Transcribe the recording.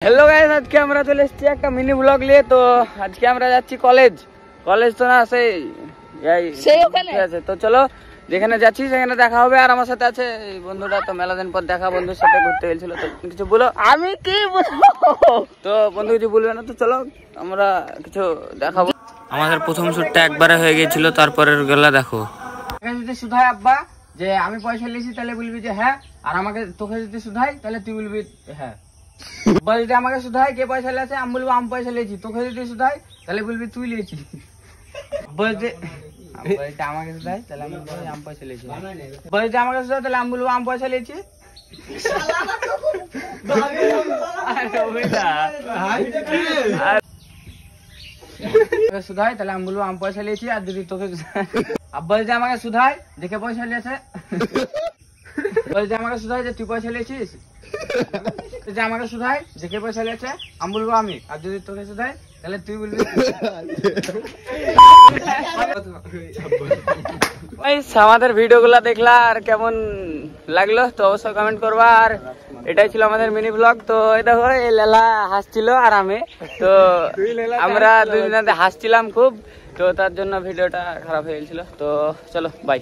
Hello guys, আজকে আমরা চলে এসেছি একটা মিনি ব্লগ নিয়ে। তো আজকে আমরা যাচ্ছি কলেজ তো না সেই ওখানে আছে। তো চলো যেখানে যাচ্ছি সেখানে দেখা হবে। আর আমার সাথে আছে এই বন্ধুটা, তো মেলা দিন পর দেখা, বন্ধুর সাথে ঘুরতে গেছিল। তো কিছু বলো। আমি কি বলবো, তো বন্ধু কিছু বলবে না। তো চলো আমরা কিছু দেখাবো। আমাদের প্রথম শুটটা একবারে হয়ে গেছিল, তারপরের গেলা দেখো। যদি শুধাই আব্বা যে আমি পয়সা নিয়েছি তাহলে বলবি যে হ্যাঁ, আর আমাকে তোকে যদি শুধাই তাহলে তুই বলবি হ্যাঁ। যদি আমাকে শুধাই কে পয়সা লিয়েছে, আমি বলবো আমি পয়সা লিয়েছি। তোকে যদি শুধাই তাহলে বলবি তুই লিয়েছিস। বলতে আমাকে শুধাই তাহলে আমি বলবো আমি পয়সা লিয়েছি। বলতে আমাকে শুধাই তাহলে আমি বলবো আমি পয়সা লিয়েছি। শুধাই তাহলে আমি বলবো আমি পয়সা লিয়েছি। আর যদি তোকে আব্বা যদি আমাকে শুধাই দেখে পয়সা লিয়েছে, বলতে আমাকে শুধাই যে তুই পয়সা লিয়েছিস, যে আমাকে শুধাই দেখে পয়সা লিয়েছে আমি বলবো আমি। আর যদি তোকে শুধাই তাহলে তুই বলবি। আমাদের ভিডিও গুলা দেখলা আর কেমন লাগলো তো অবশ্যই কমেন্ট করবা। আর এটাই ছিল আমাদের মিনি ব্লগ। তো এই দেখো এই লেলা হাসছিল আর আমি, তো আমরা দুজনে হাসছিলাম খুব, তো তার জন্য ভিডিওটা খারাপ হয়ে গেছিল। তো চলো বাই।